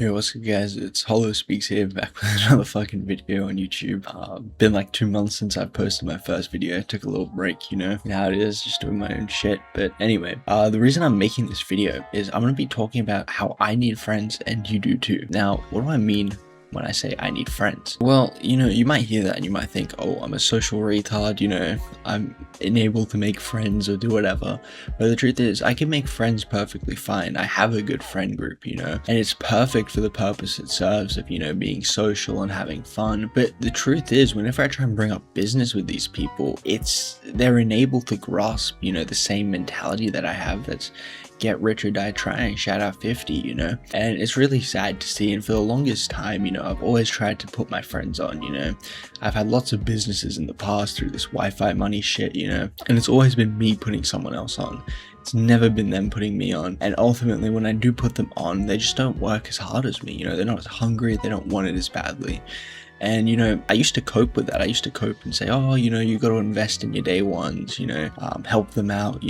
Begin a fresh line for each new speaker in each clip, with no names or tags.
Yo, what's good guys, it's Hollow Speaks here, back with another fucking video on YouTube. Been like 2 months since I posted my first video. I took a little break, you know how it is, just doing my own shit. But anyway, the reason I'm making this video is I'm gonna be talking about how I need friends and you do too. Now, what do I mean when I say I need friends? Well, you might hear that and you might think, oh, I'm a social retard, I'm unable to make friends or do whatever. But the truth is, I can make friends perfectly fine. I have a good friend group, and it's perfect for the purpose it serves of, being social and having fun. But the truth is, whenever I try and bring up business with these people, they're unable to grasp, the same mentality that I have, that's get rich or die trying, shout out 50, and it's really sad to see. And for the longest time, I've always tried to put my friends on, I've had lots of businesses in the past through this Wi-Fi money shit, and it's always been me putting someone else on. It's never been them putting me on. And ultimately, when I do put them on, they just don't work as hard as me, they're not as hungry, they don't want it as badly. And, I used to cope with that. I used to cope and say, oh, you got to invest in your day ones, help them out,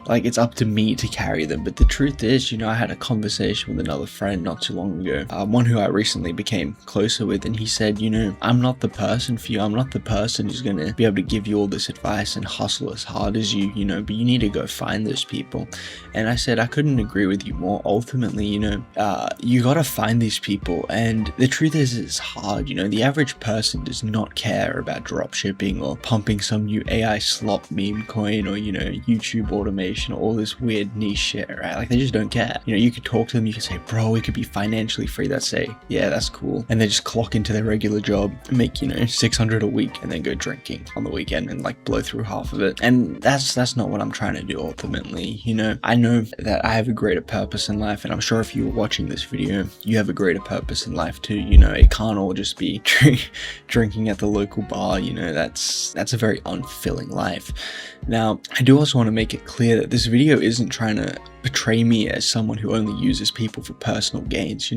like it's up to me to carry them. But the truth is, I had a conversation with another friend not too long ago, one who I recently became closer with. And he said, I'm not the person for you. I'm not the person who's going to be able to give you all this advice and hustle as hard as you, but you need to go find those people. And I said, I couldn't agree with you more. Ultimately, you got to find these people. And the truth is, it's hard. The average person does not care about drop shipping or pumping some new AI slop meme coin or YouTube automation or all this weird niche shit, right? Like, they just don't care. You could talk to them, you could say, bro, we could be financially free. They'd say, yeah, that's cool. And they just clock into their regular job, make 600 a week, and then go drinking on the weekend and like blow through half of it. And that's not what I'm trying to do ultimately. I know that I have a greater purpose in life, and I'm sure if you were watching this video, you have a greater purpose in life too. It can't all just be drinking at the local bar. That's a very unfulfilling life. Now, I do also want to make it clear that this video isn't trying to portray me as someone who only uses people for personal gains.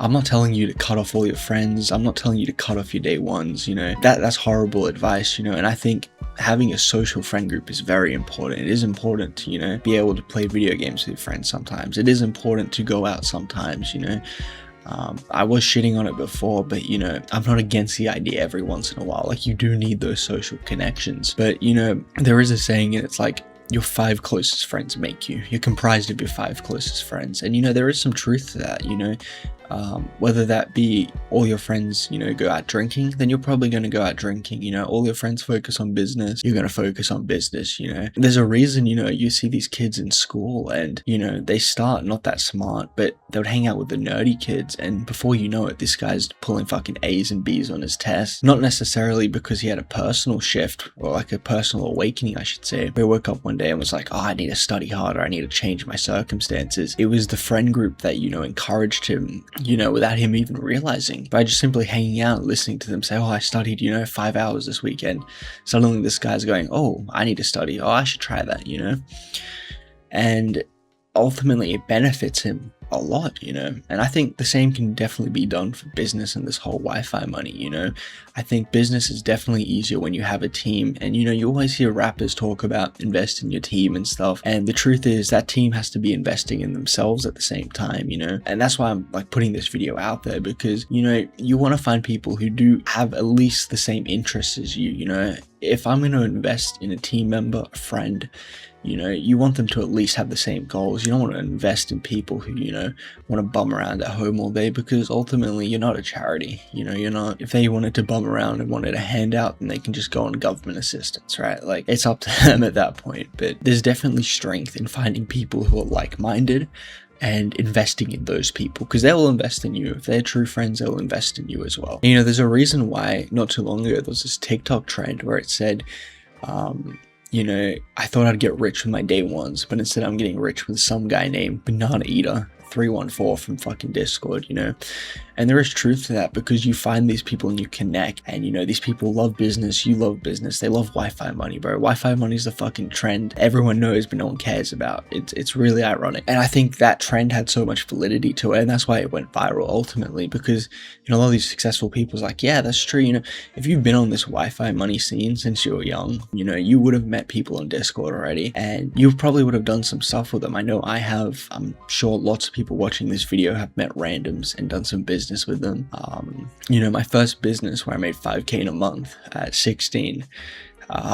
I'm not telling you to cut off all your friends. I'm not telling you to cut off your day ones. That's horrible advice. And I think having a social friend group is very important. It is important to be able to play video games with your friends sometimes. It is important to go out sometimes. I was shitting on it before, but I'm not against the idea every once in a while. Like, you do need those social connections. But there is a saying, and it's like, your 5 closest friends make you. You're comprised of your 5 closest friends. And there is some truth to that. Whether that be all your friends, go out drinking, then you're probably going to go out drinking. All your friends focus on business, you're going to focus on business. There's a reason, you see these kids in school and, they start not that smart, but they would hang out with the nerdy kids. And before you know it, this guy's pulling fucking A's and B's on his tests. Not necessarily because he had a personal shift or like a personal awakening, I should say. He woke up one day and was like, oh, I need to study harder. I need to change my circumstances. It was the friend group that, encouraged him, without him even realizing, by just simply hanging out and listening to them say, oh, I studied, 5 hours this weekend. Suddenly this guy's going, oh, I need to study. Oh, I should try that, and ultimately it benefits him a lot, and I think the same can definitely be done for business and this whole Wi-Fi money. I think business is definitely easier when you have a team. And you always hear rappers talk about invest in your team and stuff, and the truth is that team has to be investing in themselves at the same time, and that's why I'm like putting this video out there, because you want to find people who do have at least the same interests as you. If I'm going to invest in a team member, a friend, you want them to at least have the same goals. You don't want to invest in people who, want to bum around at home all day, because ultimately you're not a charity. You're not, if they wanted to bum around and wanted a handout, then they can just go on government assistance, right? Like, it's up to them at that point. But there's definitely strength in finding people who are like-minded and investing in those people, because they will invest in you. If they're true friends, they'll invest in you as well. There's a reason why not too long ago there was this TikTok trend where it said, I thought I'd get rich with my day ones, but instead I'm getting rich with some guy named Banana Eater 314 from fucking Discord, And there is truth to that, because you find these people and you connect, and these people love business, you love business, they love Wi-Fi money, bro. Wi-Fi money is the fucking trend everyone knows but no one cares about. It's really ironic. And I think that trend had so much validity to it, and that's why it went viral ultimately, because a lot of these successful people was like, yeah, that's true. If you've been on this Wi-Fi money scene since you were young, you would have met people on Discord already, and you probably would have done some stuff with them. I know I have. I'm sure lots of people people watching this video have met randoms and done some business with them. You know, my first business where I made 5K in a month at 16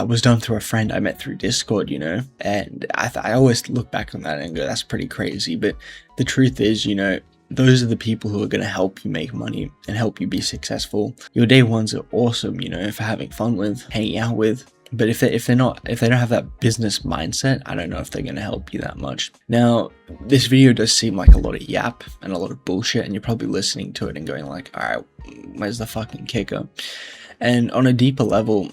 was done through a friend I met through Discord, you know, and I always look back on that and go, that's pretty crazy. But the truth is, you know, those are the people who are going to help you make money and help you be successful. Your day ones are awesome, you know, for having fun with, hanging out with. But if they don't have that business mindset, I don't know if they're going to help you that much. Now, this video does seem like a lot of yap and a lot of bullshit, and you're probably listening to it and going like, all right, where's the fucking kicker? And on a deeper level,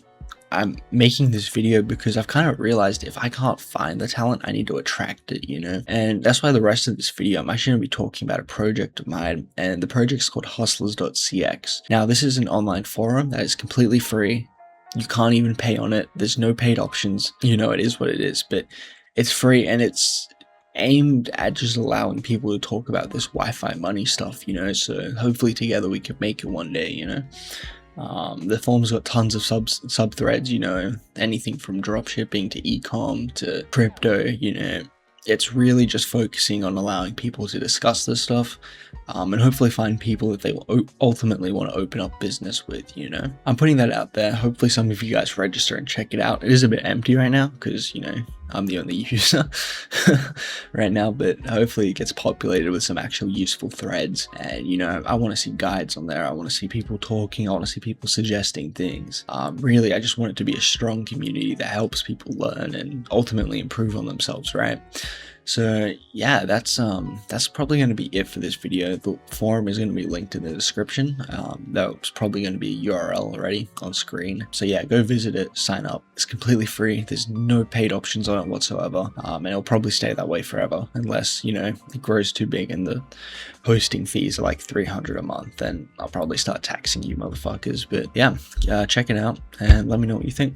I'm making this video because I've kind of realized if I can't find the talent, I need to attract it, you know? And that's why the rest of this video, I'm actually going to be talking about a project of mine, and the project's called hustlers.cx. Now, this is an online forum that is completely free. You can't even pay on it. There's no paid options. You know, it is what it is, but it's free, and it's aimed at just allowing people to talk about this Wi-Fi money stuff, you know? So hopefully together we could make it one day, you know? The forum's got tons of sub threads, you know, anything from dropshipping to e-com to crypto, you know. It's really just focusing on allowing people to discuss this stuff, and hopefully find people that they will ultimately want to open up business with, you know. I'm putting that out there. Hopefully some of you guys register and check it out. It is a bit empty right now because, you know, I'm the only user right now, but hopefully it gets populated with some actual useful threads. And, you know, I want to see guides on there. I want to see people talking. I want to see people suggesting things. Really, I just want it to be a strong community that helps people learn and ultimately improve on themselves, right? So yeah, that's probably going to be it for this video. The forum is going to be linked in the description. That's probably going to be a URL already on screen. So yeah, go visit it, sign up. It's completely free. There's no paid options on it whatsoever. And it'll probably stay that way forever unless, you know, it grows too big and the hosting fees are like $300 a month. Then I'll probably start taxing you motherfuckers. But yeah, check it out and let me know what you think.